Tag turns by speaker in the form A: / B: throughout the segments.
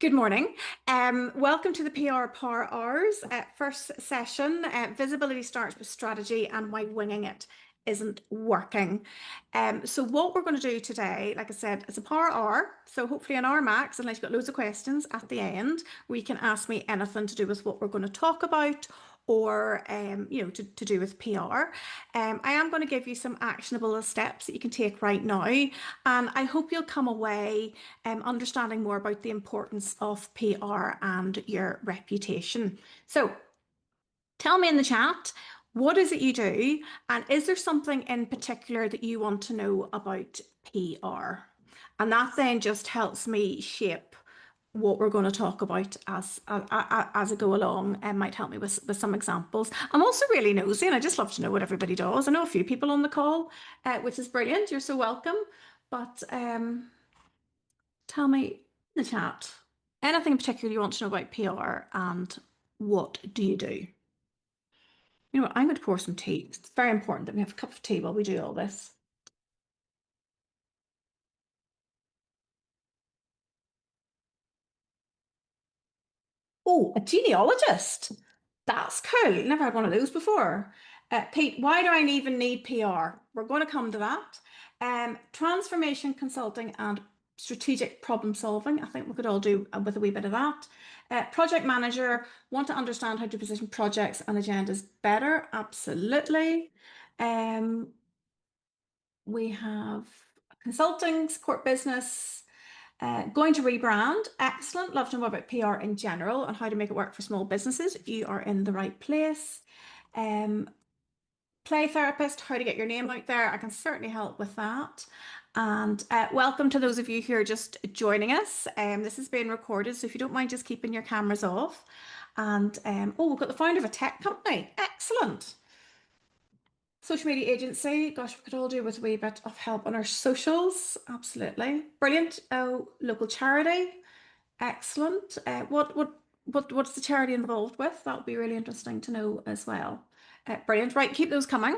A: Good morning. Welcome to the PR Power Hours. First session, visibility starts with strategy and why winging it isn't working. So what we're going to do today, like I said, it's a power hour. So hopefully an hour max, unless you've got loads of questions at the end, where you can ask me anything to do with what we're going to talk about or to do with PR. I am going to give you some actionable steps that you can take right now, and I hope you'll come away understanding more about the importance of PR and your reputation. So tell me in the chat, what is it you do, and is there something in particular that you want to know about PR? And that then just helps me shape what we're going to talk about as I go along, and might help me with some examples. I'm also really nosy and I just love to know what everybody does. I know a few people on the call, which is brilliant. You're so welcome. But tell me in the chat anything in particular you want to know about PR, and what do you do? You know what? I'm going to pour some tea. It's very important that we have a cup of tea while we do all this. Oh, a genealogist. That's cool. Never had one of those before. Pete, why do I even need PR? We're going to come to that. Transformation consulting and strategic problem solving. I think we could all do with a wee bit of that. Project manager, want to understand how to position projects and agendas better. Absolutely. Um, we have consulting, support business, going to rebrand. Excellent. Love to know about PR in general and how to make it work for small businesses. You are in the right place. Um, Play therapist, how to get your name out there. I can certainly help with that. And welcome to those of you who are just joining us. This is being recorded, so if you don't mind just keeping your cameras off. And oh, we've got the founder of a tech company. Excellent. Social media agency. Gosh, we could all do with a wee bit of help on our socials. Absolutely. Brilliant. Oh, local charity. Excellent. What's the charity involved with? That would be really interesting to know as well. Brilliant. Right, keep those coming.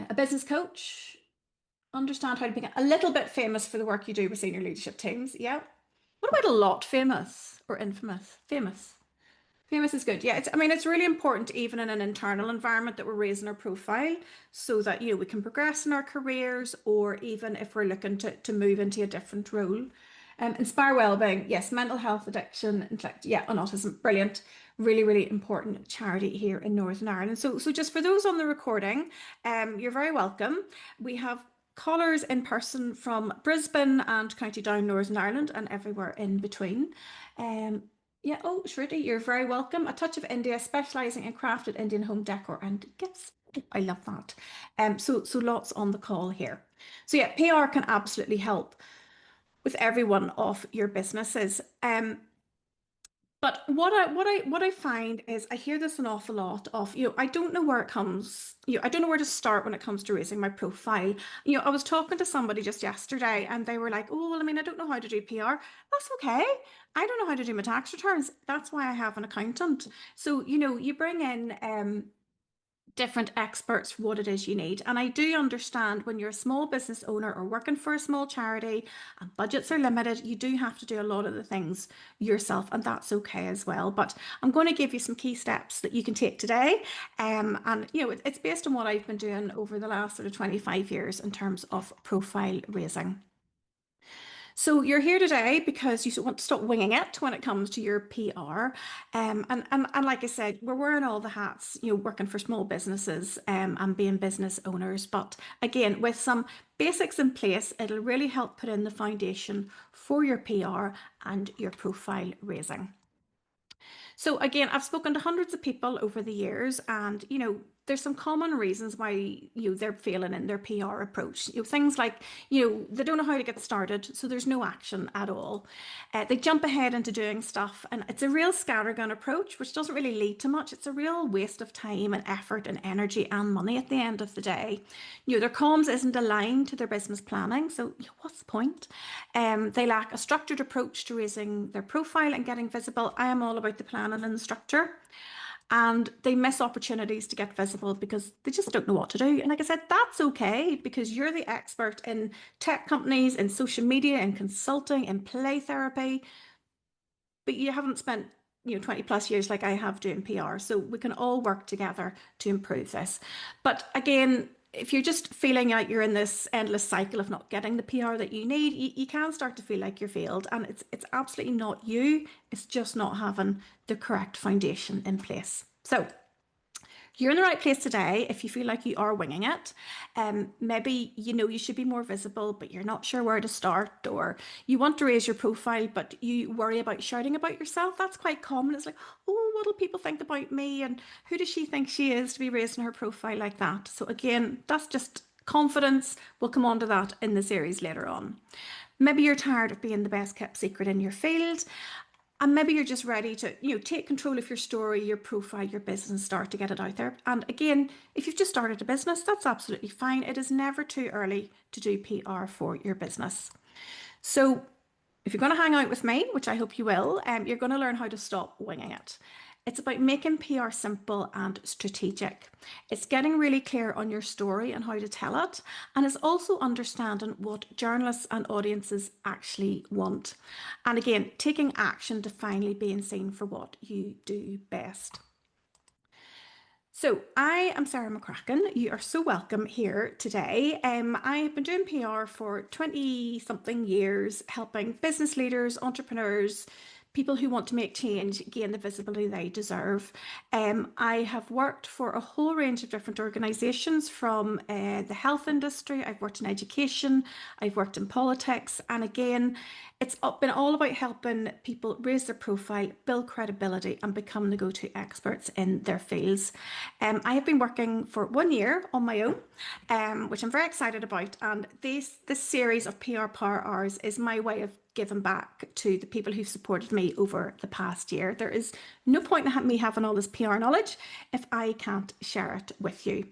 A: A business coach. Understand how to become a little bit famous for the work you do with senior leadership teams. Yeah. What about a lot famous or infamous? Famous. Famous is good. Yeah, I mean, it's really important, even in an internal environment, that we're raising our profile so that, we can progress in our careers, or even if we're looking to move into a different role. Inspire wellbeing. Yes, mental health, addiction, intellect, yeah, and autism. Brilliant. Really, really important charity here in Northern Ireland. So just for those on the recording, you're very welcome. We have callers in person from Brisbane and County Down, Northern Ireland, and everywhere in between. Um, yeah, oh, Shruti, you're very welcome. A Touch of India, specialising in crafted Indian home decor and gifts. I love that. So lots on the call here. So yeah, PR can absolutely help with every one of your businesses. But what I find is I hear this an awful lot of, I don't know where it comes, I don't know where to start when it comes to raising my profile. I was talking to somebody just yesterday and they were like, oh, well, I mean, I don't know how to do PR. That's okay. I don't know how to do my tax returns. That's why I have an accountant. So, you bring in different experts for what it is you need. And I do understand when you're a small business owner or working for a small charity and budgets are limited, you do have to do a lot of the things yourself, and that's okay as well. But I'm going to give you some key steps that you can take today. And it's based on what I've been doing over the last sort of 25 years in terms of profile raising. So you're here today because you want to stop winging it when it comes to your PR. And like I said, we're wearing all the hats, working for small businesses, and being business owners. But again, with some basics in place, it'll really help put in the foundation for your PR and your profile raising. So again, I've spoken to hundreds of people over the years, and there's some common reasons why they're failing in their PR approach. Things like they don't know how to get started, so there's no action at all. They jump ahead into doing stuff, and it's a real scattergun approach, which doesn't really lead to much. It's a real waste of time and effort and energy and money at the end of the day. Their comms isn't aligned to their business planning, so what's the point? They lack a structured approach to raising their profile and getting visible. I am all about the planning and the structure. And they miss opportunities to get visible because they just don't know what to do. And like I said, that's okay, because you're the expert in tech companies, in social media, in consulting, in play therapy. but you haven't spent 20 plus years like I have doing PR. So we can all work together to improve this. But again, if you're just feeling like you're in this endless cycle of not getting the PR that you need, you can start to feel like you're failed. And it's absolutely not you. It's just not having the correct foundation in place. So you're in the right place today if you feel like you are winging it. Maybe you should be more visible, but you're not sure where to start, or you want to raise your profile, but you worry about shouting about yourself. That's quite common. It's like, oh, what will people think about me? And who does she think she is to be raising her profile like that? So again, that's just confidence. We'll come on to that in the series later on. Maybe you're tired of being the best kept secret in your field. And maybe you're just ready to, take control of your story, your profile, your business, and start to get it out there. And again, if you've just started a business, that's absolutely fine. It is never too early to do PR for your business. So if you're going to hang out with me, which I hope you will, you're going to learn how to stop winging it. It's about making PR simple and strategic. It's getting really clear on your story and how to tell it. And it's also understanding what journalists and audiences actually want. And again, taking action to finally being seen for what you do best. So I am Sara McCracken. You are so welcome here today. I've been doing PR for 20 something years, helping business leaders, entrepreneurs, people who want to make change gain the visibility they deserve. I have worked for a whole range of different organisations, from the health industry. I've worked in education, I've worked in politics, and again, it's been all about helping people raise their profile, build credibility, and become the go-to experts in their fields. I have been working for 1 year on my own, which I'm very excited about. And this series of PR Power Hours is my way of giving back to the people who've supported me over the past year. There is no point in me having all this PR knowledge if I can't share it with you.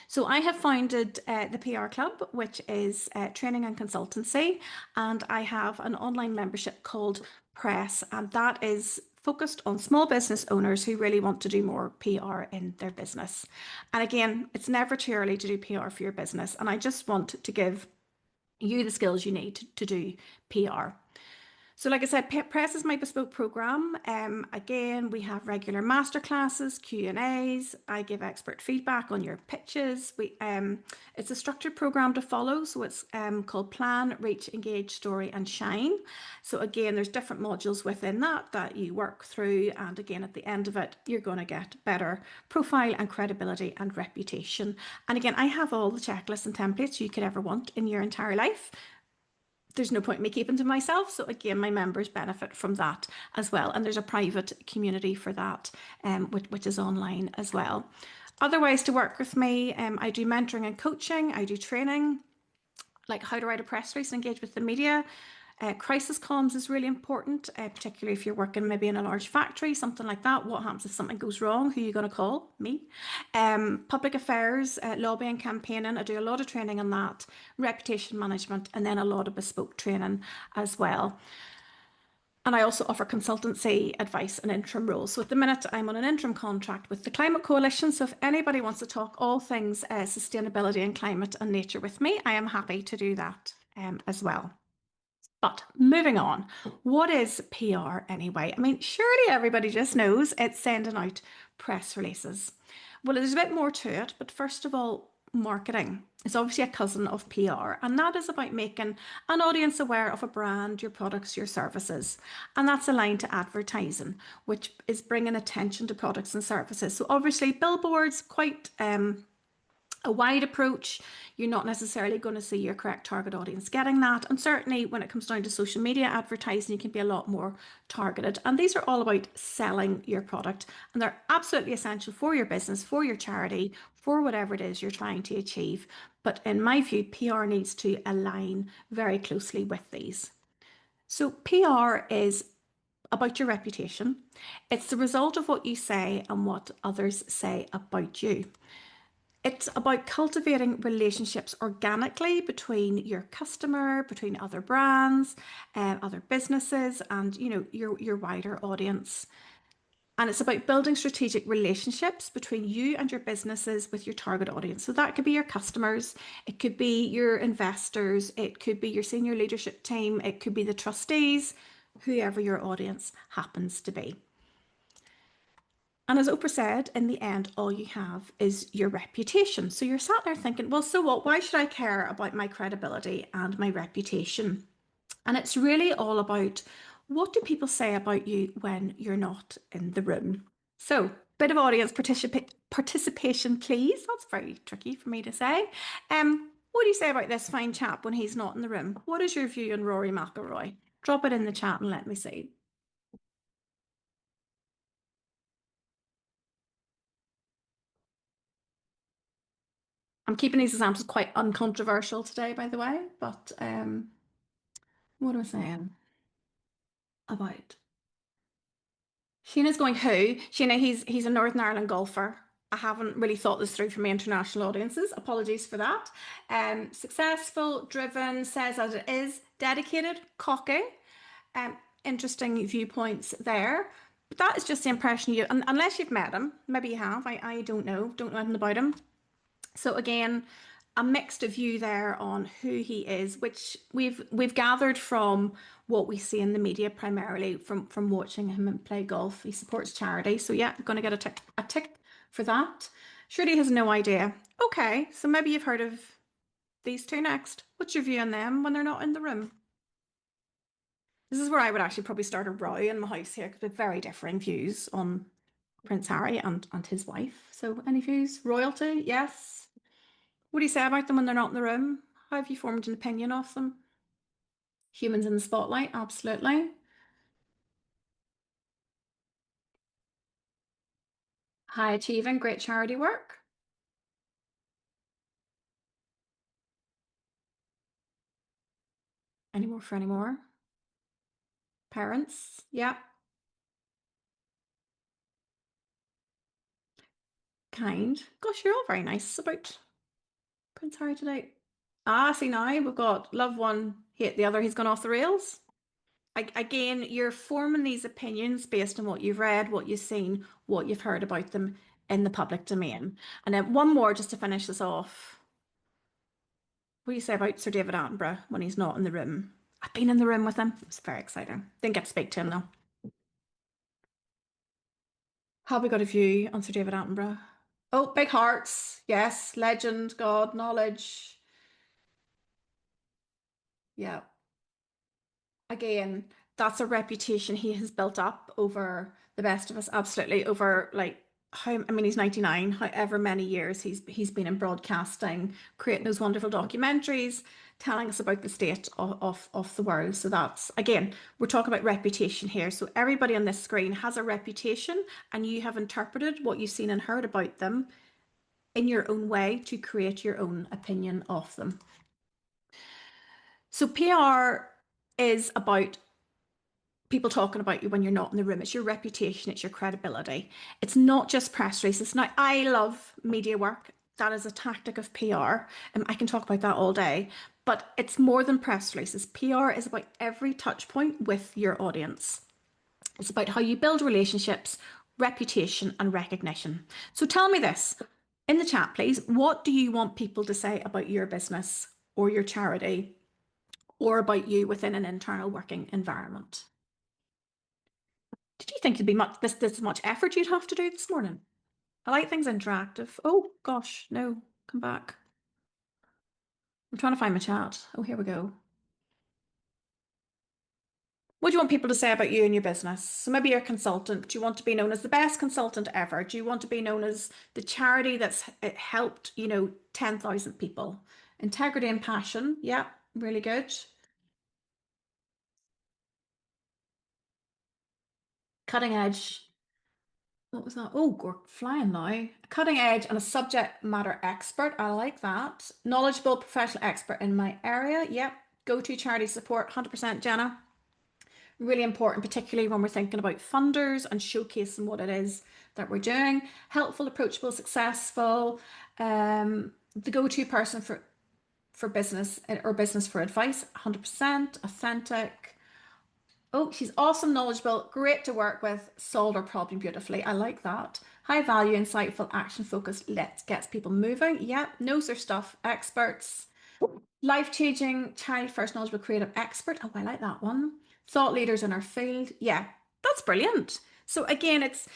A: So I have founded the PR Club, which is training and consultancy, and I have an online membership called Press, and that is focused on small business owners who really want to do more PR in their business. And again, it's never too early to do PR for your business, and I just want to give you the skills you need to do PR. So like I said, Press is my bespoke program. Again, we have regular masterclasses, Q&As. I give expert feedback on your pitches. It's a structured program to follow. So it's called Plan, Reach, Engage, Story, and Shine. So again, there's different modules within that you work through. And again, at the end of it, you're going to get better profile and credibility and reputation. And again, I have all the checklists and templates you could ever want in your entire life. There's no point in me keeping to myself. So again, my members benefit from that as well. And there's a private community for that, which is online as well. Otherwise, to work with me, I do mentoring and coaching. I do training, like how to write a press release and engage with the media. Crisis comms is really important, particularly if you're working maybe in a large factory, something like that. What happens if something goes wrong? Who are you going to call? Me. Public affairs, lobbying, campaigning. I do a lot of training on that, reputation management, and then a lot of bespoke training as well. And I also offer consultancy advice and interim roles. So at the minute, I'm on an interim contract with the Climate Coalition. So if anybody wants to talk all things sustainability and climate and nature with me, I am happy to do that as well. But moving on, what is PR anyway? I mean, surely everybody just knows it's sending out press releases. Well, there's a bit more to it, but first of all, marketing is obviously a cousin of PR, and that is about making an audience aware of a brand, your products, your services. And that's aligned to advertising, which is bringing attention to products and services. So obviously billboards, quite a wide approach. You're not necessarily going to see your correct target audience getting that. And certainly when it comes down to social media advertising, you can be a lot more targeted. And these are all about selling your product. And they're absolutely essential for your business, for your charity, for whatever it is you're trying to achieve. But in my view, PR needs to align very closely with these. So PR is about your reputation. It's the result of what you say and what others say about you. It's about cultivating relationships organically between your customer, between other brands, other businesses, and your wider audience. And it's about building strategic relationships between you and your businesses with your target audience. So that could be your customers, it could be your investors, it could be your senior leadership team, it could be the trustees, whoever your audience happens to be. And as Oprah said, in the end, all you have is your reputation. So you're sat there thinking, well, so what? Why should I care about my credibility and my reputation? And it's really all about what do people say about you when you're not in the room? So, bit of audience participation, please. That's very tricky for me to say. What do you say about this fine chap when he's not in the room? What is your view on Rory McIlroy? Drop it in the chat and let me see. I'm keeping these examples quite uncontroversial today, by the way. But what am I saying about? Sheena's going who? Sheena, he's a Northern Ireland golfer. I haven't really thought this through for my international audiences. Apologies for that. Successful, driven, says as it is, dedicated, cocky. Interesting viewpoints there. But that is just the impression you, unless you've met him, maybe you have. I don't know anything about him. So again, a mixed view there on who he is, which we've gathered from what we see in the media, primarily from watching him play golf. He supports charity, so yeah, I'm going to get a tick for that. Surely has no idea. Okay, so maybe you've heard of these two next. What's your view on them when they're not in the room? This is where I would actually probably start a row in my house here because we have very differing views on Prince Harry and his wife. So any views? Royalty? Yes. What do you say about them when they're not in the room? How have you formed an opinion of them? Humans in the spotlight, absolutely. High achieving, great charity work. Any more for any more? Parents, yeah. Kind. Gosh, you're all very nice about Prince Harry today. Ah, see now we've got love one, hate the other. He's gone off the rails. Again, you're forming these opinions based on what you've read, what you've seen, what you've heard about them in the public domain. And then one more just to finish this off. What do you say about Sir David Attenborough when he's not in the room? I've been in the room with him. It was very exciting. Didn't get to speak to him though. Have we got a view on Sir David Attenborough? Oh, big hearts. Yes, legend, God, knowledge. Yeah. Again, that's a reputation he has built up over the best of us, absolutely. Over like how I mean he's 99, however many years he's been in broadcasting, creating those wonderful documentaries, telling us about the state of the world. So that's again, we're talking about reputation here. So everybody on this screen has a reputation, and you have interpreted what you've seen and heard about them in your own way to create your own opinion of them. So PR is about people talking about you when you're not in the room. It's your reputation, it's your credibility. It's not just press releases. Now, I love media work. That is a tactic of PR. I can talk about that all day, but it's more than press releases. PR is about every touch point with your audience. It's about how you build relationships, reputation, and recognition. So tell me this in the chat, please. What do you want people to say about your business or your charity or about you within an internal working environment? Did you think it'd be this much effort you'd have to do this morning? I like things interactive. Oh gosh, no, come back. I'm trying to find my chat. Oh, here we go. What do you want people to say about you and your business? So maybe you're a consultant. Do you want to be known as the best consultant ever? Do you want to be known as the charity that's helped, 10,000 people? Integrity and passion. Yeah, really good. Cutting edge. What was that? Oh, we're flying now. Cutting edge and a subject matter expert. I like that. Knowledgeable professional expert in my area. Yep. Go-to charity support. 100% Jenna. Really important, particularly when we're thinking about funders and showcasing what it is that we're doing. Helpful, approachable, successful. The go-to person for business or business for advice. 100% authentic. Oh, she's awesome, knowledgeable, great to work with, solved our problem beautifully. I like that. High value, insightful, action focused, let's gets people moving. Yep, knows their stuff, experts. Life changing, child first, knowledgeable, creative expert. Oh, I like that one. thought leaders in our field. Yeah, that's brilliant. So again, it's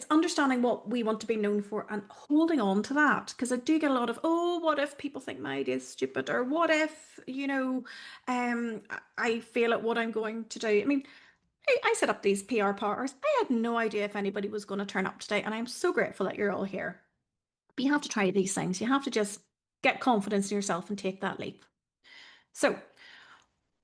A: understanding what we want to be known for and holding on to that. Because I do get a lot of, oh, what if people think my idea is stupid? Or what if, I fail at what I'm going to do? I mean, I set up these PR partners. I had no idea if anybody was going to turn up today. And I'm so grateful that you're all here. But you have to try these things. You have to just get confidence in yourself and take that leap. So,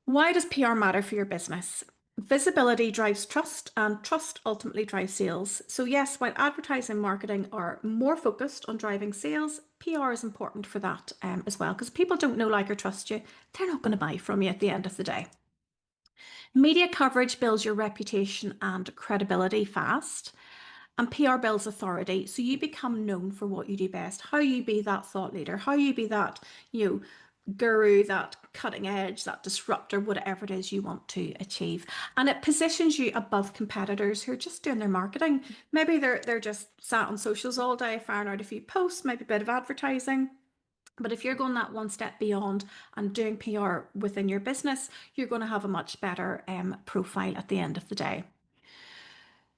A: why does PR matter for your business? Visibility drives trust, and trust ultimately drives sales. So, yes, while advertising and marketing are more focused on driving sales, PR is important for that as well. Because people don't know, like, or trust you, they're not going to buy from you at the end of the day. Media coverage builds your reputation and credibility fast. And PR builds authority. So you become known for what you do best, how you be that thought leader, how you be that, guru, that cutting edge, that disruptor, whatever it is you want to achieve. And it positions you above competitors who are just doing their marketing. Maybe they're just sat on socials all day, firing out a few posts, maybe a bit of advertising. But if you're going that one step beyond and doing PR within your business, you're going to have a much better profile at the end of the day.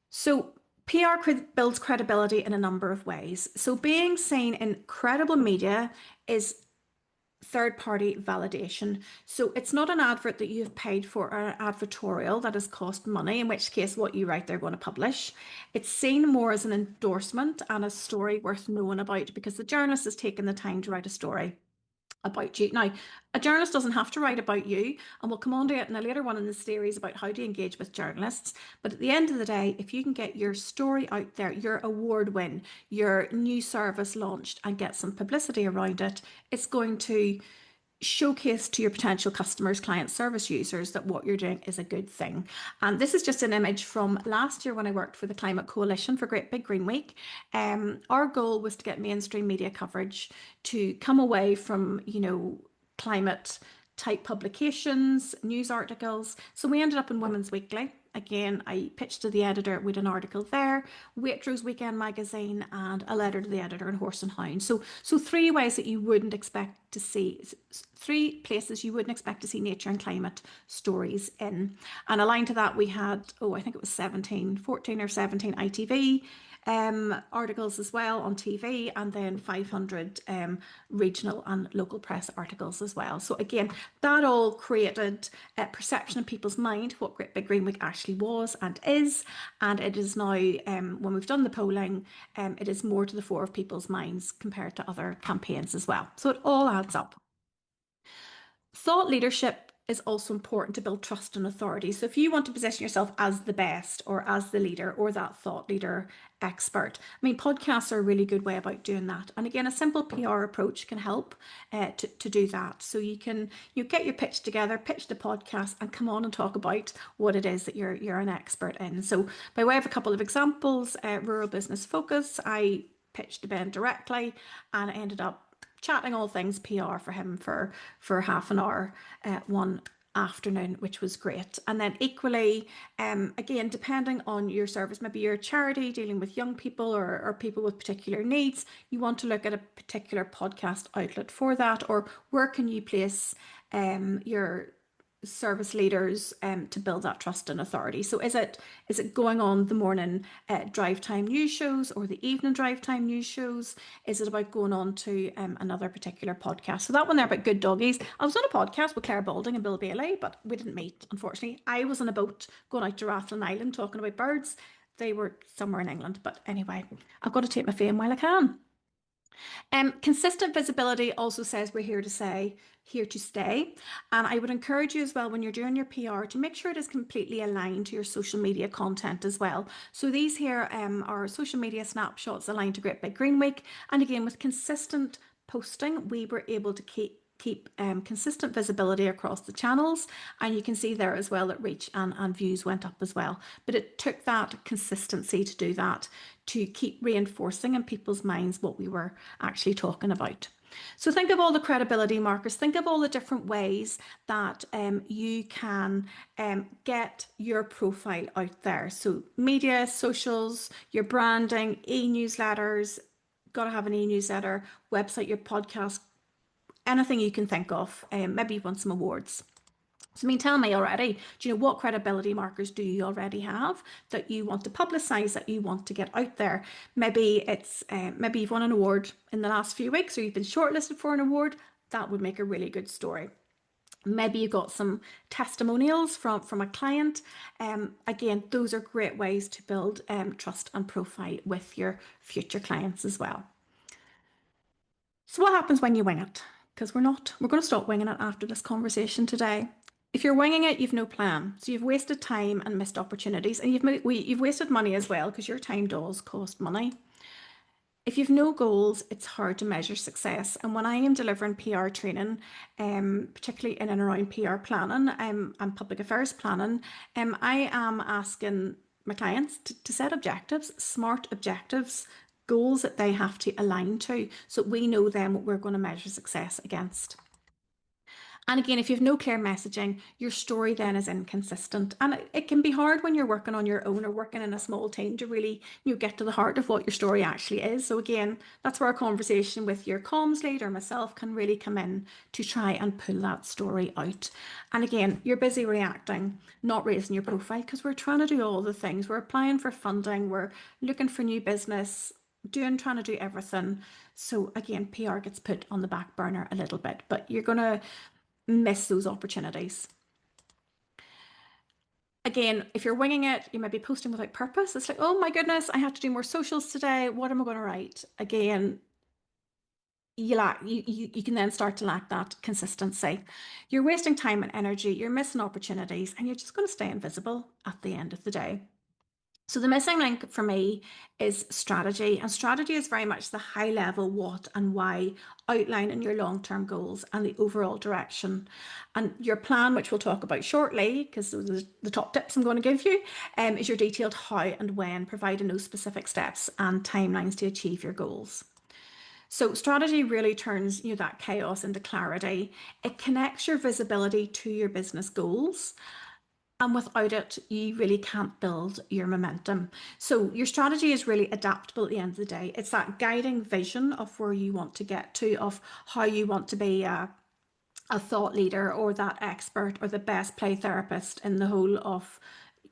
A: So PR builds credibility in a number of ways. So being seen in credible media is third-party validation. So it's not an advert that you've paid for or an advertorial that has cost money, in which case what you write they're going to publish. It's seen more as an endorsement and a story worth knowing about because the journalist has taken the time to write a story about you. Now, a journalist doesn't have to write about you, and we'll come on to it in a later one in the series about how to engage with journalists. But at the end of the day, if you can get your story out there, your award win, your new service launched, and get some publicity around it, it's going to showcase to your potential customers, client service users that what you're doing is a good thing. And this is just an image from last year when I worked for the Climate Coalition for Great Big Green Week. Our goal was to get mainstream media coverage to come away from, climate type publications, news articles. So we ended up in Women's Weekly. Again, I pitched to the editor with an article there, Waitrose Weekend Magazine, and a letter to the editor in Horse and Hound. So three ways that you wouldn't expect to see, three places you wouldn't expect to see nature and climate stories in. And aligned to that, we had, I think it was 14 or 17 ITV articles as well on TV, and then 500 regional and local press articles as well. So again, that all created a perception in people's mind what Great Big Green Week actually was and is, and it is now, when we've done the polling, it is more to the fore of people's minds compared to other campaigns as well. So it all adds up. Thought leadership is also important to build trust and authority. So if you want to position yourself as the best or as the leader or that thought leader expert, I mean, podcasts are a really good way about doing that. And again, a simple PR approach can help to do that. So you get your pitch together, pitch the podcast, and come on and talk about what it is that you're an expert in. So by way of a couple of examples, Rural Business Focus, I pitched to Ben directly, and I ended up chatting all things PR for him for half an hour one afternoon, which was great. And then equally, again, depending on your service, maybe you're a charity dealing with young people or people with particular needs, you want to look at a particular podcast outlet for that, or where can you place your service leaders to build that trust and authority. So is it going on the morning drive time news shows or the evening drive time news shows? Is it about going on to another particular podcast? So that one there about good doggies. I was on a podcast with Claire Balding and Bill Bailey, but we didn't meet, unfortunately. I was on a boat going out to Rathlin Island talking about birds. They were somewhere in England, but anyway, I've got to take my fame while I can. Consistent visibility also says we're here to stay. And I would encourage you as well, when you're doing your PR, to make sure it is completely aligned to your social media content as well. So these here are social media snapshots aligned to Great Big Green Week. And again, with consistent posting, we were able to keep consistent visibility across the channels, and you can see there as well that reach and views went up as well. But it took that consistency to do that, to keep reinforcing in people's minds what we were actually talking about. So think of all the credibility markers, think of all the different ways that you can get your profile out there. So media, socials, your branding, e-newsletters, got to have an e-newsletter, website, your podcast, anything you can think of. Maybe you want some awards. So, I mean, tell me already, do you know what credibility markers do you already have that you want to publicize, that you want to get out there? Maybe it's maybe you've won an award in the last few weeks, or you've been shortlisted for an award. That would make a really good story. Maybe you got some testimonials from a client. Again, those are great ways to build trust and profile with your future clients as well. So what happens when you wing it? Because we're going to stop winging it after this conversation today. If you're winging it, you've no plan. So you've wasted time and missed opportunities, and you've wasted money as well, because your time does cost money. If you've no goals, it's hard to measure success. And when I am delivering PR training, particularly in and around PR planning and public affairs planning, I am asking my clients to set objectives, smart objectives, goals that they have to align to, so we know then what we're going to measure success against. And again, if you have no clear messaging, your story then is inconsistent. And it can be hard when you're working on your own or working in a small team to really, get to the heart of what your story actually is. So again, that's where a conversation with your comms lead or myself can really come in to try and pull that story out. And again, you're busy reacting, not raising your profile, because we're trying to do all the things. We're applying for funding, we're looking for new business, trying to do everything. So again, PR gets put on the back burner a little bit, but you're going to miss those opportunities. Again, if you're winging it, you might be posting without purpose. It's like, oh my goodness, I have to do more socials today. What am I going to write? Again, you can then start to lack that consistency. You're wasting time and energy, you're missing opportunities, and you're just going to stay invisible at the end of the day. So the missing link for me is strategy, and strategy is very much the high level what and why, outlining your long-term goals and the overall direction. And your plan, which we'll talk about shortly, because those are the top tips I'm going to give you, is your detailed how and when, providing those specific steps and timelines to achieve your goals. So strategy really turns that chaos into clarity. It connects your visibility to your business goals. And without it, you really can't build your momentum. So your strategy is really adaptable at the end of the day. It's that guiding vision of where you want to get to, of how you want to be a thought leader or that expert or the best play therapist in the whole of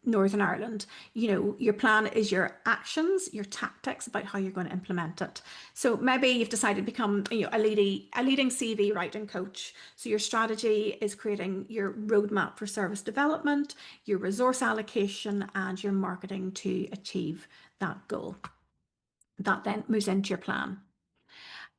A: Northern Ireland. Your plan is your actions, your tactics about how you're going to implement it. So maybe you've decided to become a leading CV writing coach. So your strategy is creating your roadmap for service development, your resource allocation, and your marketing to achieve that goal. That then moves into your plan.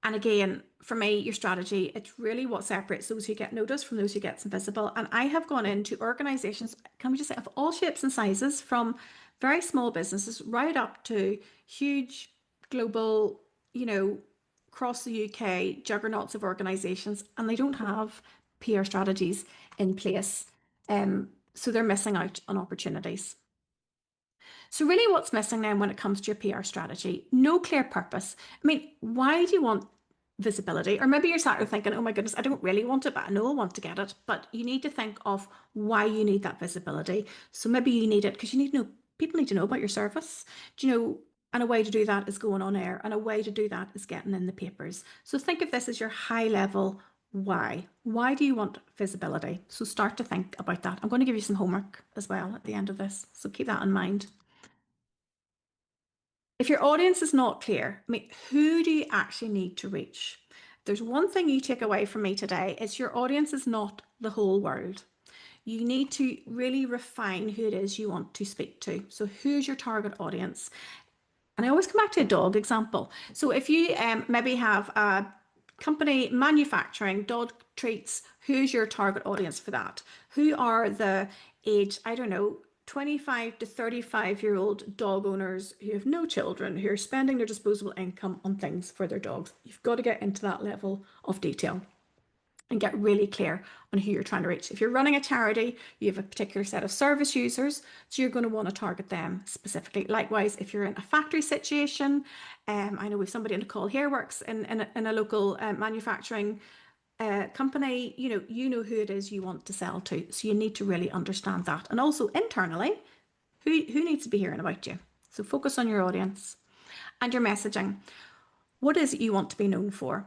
A: And again, for me, your strategy, it's really what separates those who get noticed from those who get invisible. And I have gone into organizations, can we just say, of all shapes and sizes, from very small businesses right up to huge global, across the UK, juggernauts of organizations, and they don't have PR strategies in place. So they're missing out on opportunities. So really what's missing then when it comes to your PR strategy? No clear purpose. I mean, why do you want visibility? Or maybe you're sat there thinking, oh my goodness, I don't really want it, but I know I want to get it. But you need to think of why you need that visibility. So maybe you need it because you need to know, people need to know about your service. Do you know, and a way to do that is going on air, and a way to do that is getting in the papers. So think of this as your high level why. Why do you want visibility? So start to think about that. I'm going to give you some homework as well at the end of this. So keep that in mind. If your audience is not clear, I mean, who do you actually need to reach? There's one thing you take away from me today, it's your audience is not the whole world. You need to really refine who it is you want to speak to. So who's your target audience? And I always come back to a dog example. So if you maybe have a company manufacturing dog treats, who's your target audience for that? Who are the age, I don't know, 25 to 35-year-old dog owners who have no children, who are spending their disposable income on things for their dogs? You've got to get into that level of detail and get really clear on who you're trying to reach. If you're running a charity, you have a particular set of service users, so you're going to want to target them specifically. Likewise, if you're in a factory situation, I know we've somebody on the call here works in a local manufacturing company, you know who it is you want to sell to. So you need to really understand that. And also internally, who needs to be hearing about you? So focus on your audience and your messaging. What is it you want to be known for?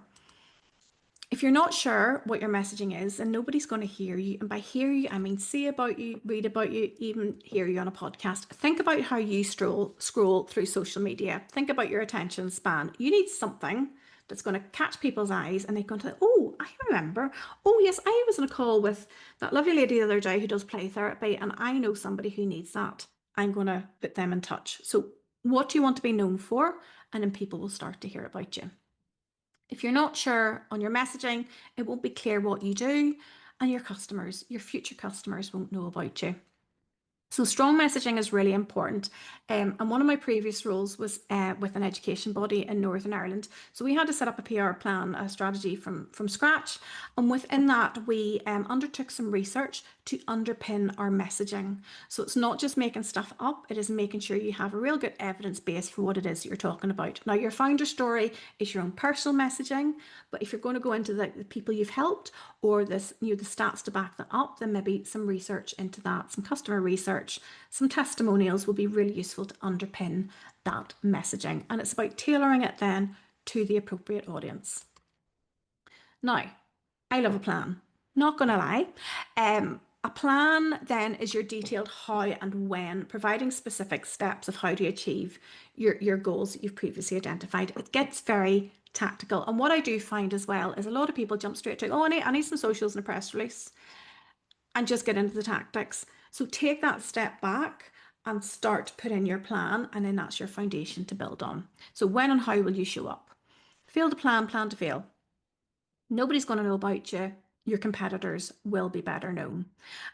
A: If you're not sure what your messaging is, and nobody's going to hear you, and by hear you, I mean see about you, read about you, even hear you on a podcast. Think about how you scroll through social media. Think about your attention span. You need something that's going to catch people's eyes, and they're going to, oh, I remember. Oh, yes, I was on a call with that lovely lady the other day who does play therapy, and I know somebody who needs that. I'm going to put them in touch. So, what do you want to be known for? And then people will start to hear about you. If you're not sure on your messaging, it won't be clear what you do, and your customers, your future customers, won't know about you. So strong messaging is really important. And one of my previous roles was with an education body in Northern Ireland. So we had to set up a PR plan, a strategy from scratch. And within that, we undertook some research to underpin our messaging. So it's not just making stuff up, it is making sure you have a real good evidence base for what it is that you're talking about. Now, your founder story is your own personal messaging, but if you're going to go into the people you've helped or this, the stats to back that up, then maybe some research into that, some customer research, some testimonials will be really useful to underpin that messaging. And it's about tailoring it then to the appropriate audience. Now, I love a plan. Not going to lie. A plan then is your detailed how and when, providing specific steps of how to achieve your goals that you've previously identified. It gets very tactical. And what I do find as well is a lot of people jump straight to, oh, I need some socials and a press release, and just get into the tactics. So take that step back and start to put in your plan, and then that's your foundation to build on. So when and how will you show up? Fail to plan, plan to fail. Nobody's going to know about you. Your competitors will be better known.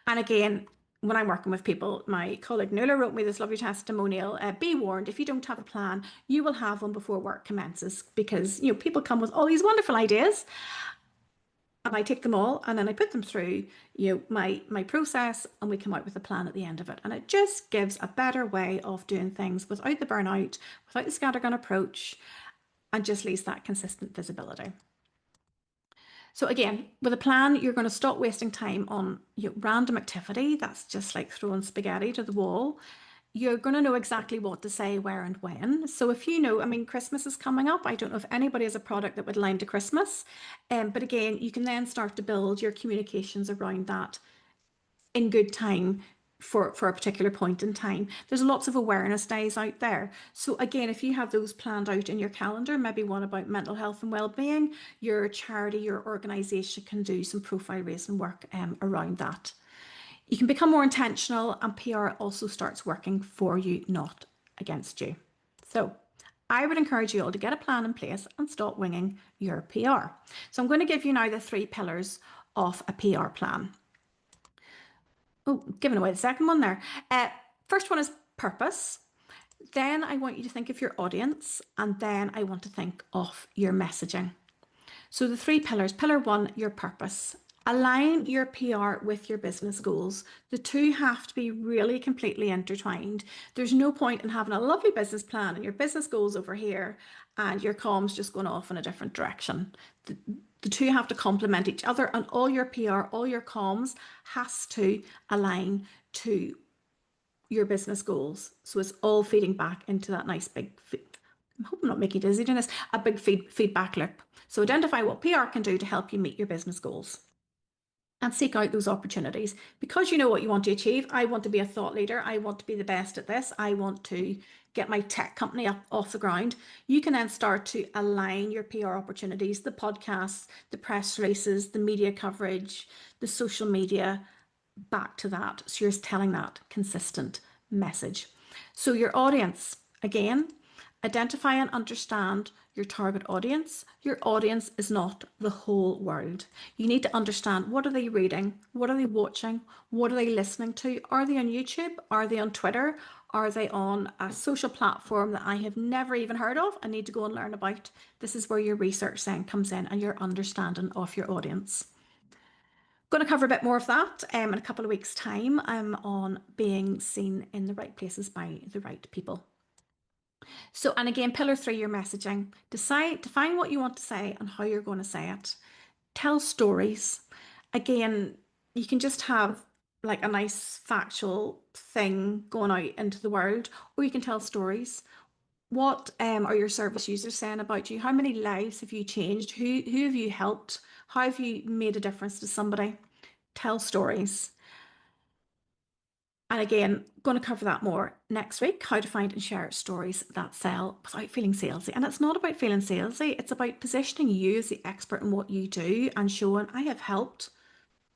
A: And again, when I'm working with people, my colleague Nuala wrote me this lovely testimonial. Be warned, if you don't have a plan, you will have one before work commences, because people come with all these wonderful ideas, and I take them all and then I put them through my process, and we come out with a plan at the end of it. And it just gives a better way of doing things without the burnout, without the scattergun approach, and just leaves that consistent visibility. So again, with a plan, you're going to stop wasting time on random activity. That's just like throwing spaghetti to the wall. You're going to know exactly what to say, where, and when. So if you know, I mean, Christmas is coming up. I don't know if anybody has a product that would align to Christmas. But again, you can then start to build your communications around that in good time for a particular point in time. There's lots of awareness days out there. So again, if you have those planned out in your calendar, maybe one about mental health and well-being, your charity, your organisation can do some profile raising work around that. You can become more intentional, and PR also starts working for you, not against you. So I would encourage you all to get a plan in place and stop winging your PR. So I'm going to give you now the 3 pillars of a PR plan. Oh, giving away the second one there. First one is purpose. Then I want you to think of your audience, and then I want to think of your messaging. So the 3 pillars. Pillar 1, your purpose. Align your PR with your business goals. The two have to be really completely intertwined. There's no point in having a lovely business plan and your business goals over here and your comms just going off in a different direction. The two have to complement each other, and all your PR, all your comms has to align to your business goals. So it's all feeding back into that nice big, I hope I'm not making dizzy doing this, a big feedback loop. So identify what PR can do to help you meet your business goals, and seek out those opportunities, because you know what you want to achieve. I want to be a thought leader. I want to be the best at this. I want to get my tech company up off the ground. You can then start to align your PR opportunities, the podcasts, the press releases, the media coverage, the social media, back to that. So you're telling that consistent message. So your audience, again, identify and understand your target audience. Your audience is not the whole world. You need to understand, what are they reading? What are they watching? What are they listening to? Are they on YouTube? Are they on Twitter? Are they on a social platform that I have never even heard of? I need to go and learn about. This is where your research then comes in, and your understanding of your audience. Going to cover a bit more of that in a couple of weeks' time on being seen in the right places by the right people. So, and again, pillar 3, your messaging. Define what you want to say and how you're going to say it. Tell stories. Again, you can just have like a nice factual thing going out into the world, or you can tell stories. What are your service users saying about you? How many lives have you changed? Who have you helped? How have you made a difference to somebody? Tell stories. And again, going to cover that more next week, how to find and share stories that sell without feeling salesy. And it's not about feeling salesy, it's about positioning you as the expert in what you do and showing I have helped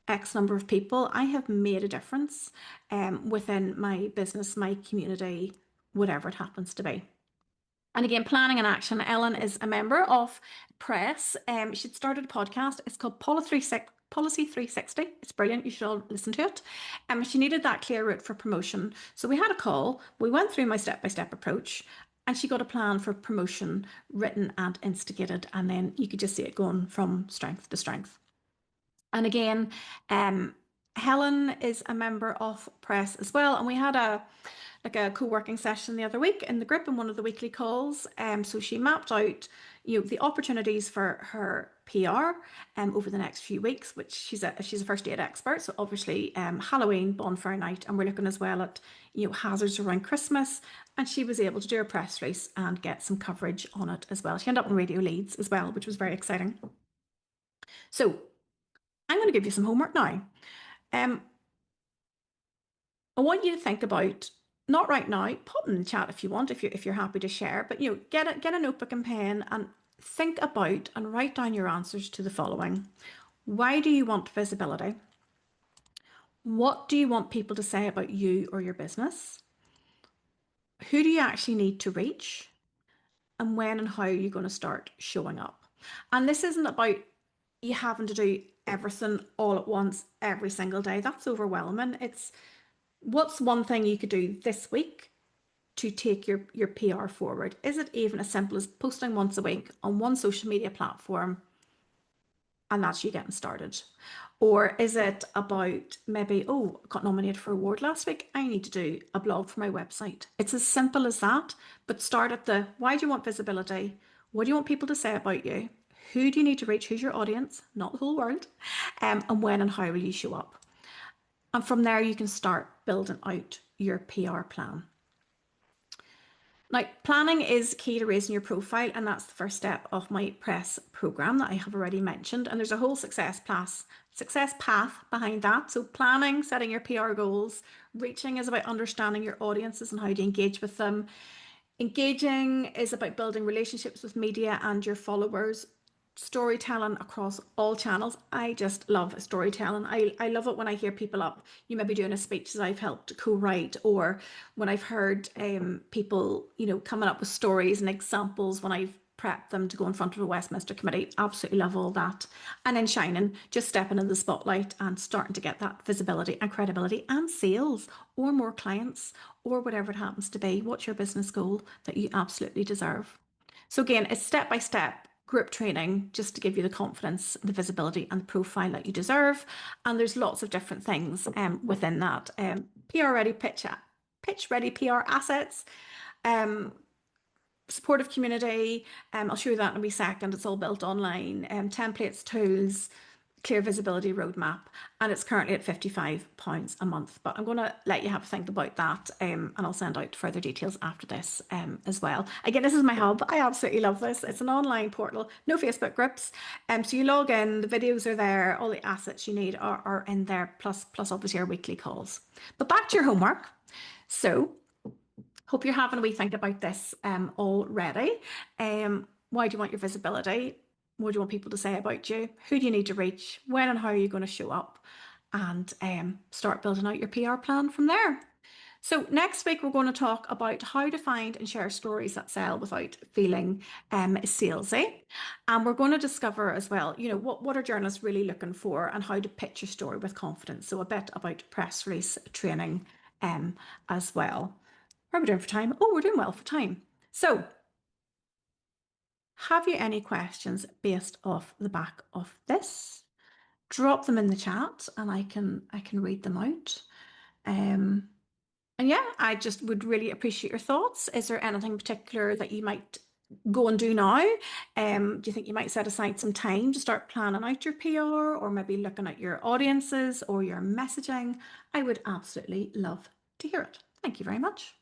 A: X number of people. I have made a difference within my business, my community, whatever it happens to be. And again, planning and action. Ellen is a member of Press. She'd started a podcast. It's called Policy 360. It's brilliant. You should all listen to it. She needed that clear route for promotion. So we had a call. We went through my step-by-step approach and she got a plan for promotion written and instigated. And then you could just see it going from strength to strength. And again, Helen is a member of Press as well. And we had a co-working session the other week in the group in one of the weekly calls. So she mapped out, the opportunities for her PR over the next few weeks, which she's a first aid expert. So obviously Halloween, bonfire night, and we're looking as well at hazards around Christmas. And she was able to do a press release and get some coverage on it as well. She ended up in Radio Leeds as well, which was very exciting. So I'm going to give you some homework now. I want you to think about, not right now, pop in the chat if you want, if you're happy to share, but get a notebook and pen and think about and write down your answers to the following. Why do you want visibility? What do you want people to say about you or your business? Who do you actually need to reach? And when and how are you going to start showing up? And this isn't about you having to do everything all at once every single day. That's overwhelming. It's what's one thing you could do this week to take your PR forward? Is it even as simple as posting once a week on one social media platform and that's you getting started? Or is it about maybe, oh, I got nominated for an award last week, I need to do a blog for my website? It's as simple as that, but start at the why do you want visibility? What do you want people to say about you? Who do you need to reach? Who's your audience? Not the whole world. And when and how will you show up? And from there, you can start building out your PR plan. Now, planning is key to raising your profile, and that's the first step of my press program that I have already mentioned. And there's a whole success path behind that. So planning, setting your PR goals, reaching is about understanding your audiences and how to engage with them. Engaging is about building relationships with media and your followers. Storytelling across all channels. I just love storytelling. I love it when I hear people up. You may be doing a speech that I've helped co-write, or when I've heard people, coming up with stories and examples when I've prepped them to go in front of a Westminster committee. Absolutely love all that. And then shining, just stepping in the spotlight and starting to get that visibility and credibility and sales or more clients or whatever it happens to be. What's your business goal that you absolutely deserve? So again, it's step-by-step group training just to give you the confidence, the visibility and the profile that you deserve. And there's lots of different things within that. PR ready pitch ready PR assets, supportive community. I'll show you that in a wee second. It's all built online. Templates, tools, clear visibility roadmap, and it's currently at £55 a month. But I'm going to let you have a think about that, and I'll send out further details after this as well. Again, this is my hub. I absolutely love this. It's an online portal, no Facebook groups. So you log in, the videos are there, all the assets you need are in there, plus obviously our weekly calls. But back to your homework. So hope you're having a wee think about this already. Why do you want your visibility? What do you want people to say about you? Who do you need to reach? When and how are you going to show up? And start building out your PR plan from there. So next week, we're going to talk about how to find and share stories that sell without feeling salesy. And we're going to discover as well, what are journalists really looking for and how to pitch your story with confidence. So a bit about press release training as well. How are we doing for time? Oh, we're doing well for time. So have you any questions based off the back of this? Drop them in the chat and I can read them out. And yeah, I just would really appreciate your thoughts. Is there anything particular that you might go and do now? Do you think you might set aside some time to start planning out your PR, or maybe looking at your audiences or your messaging? I would absolutely love to hear it. Thank you very much.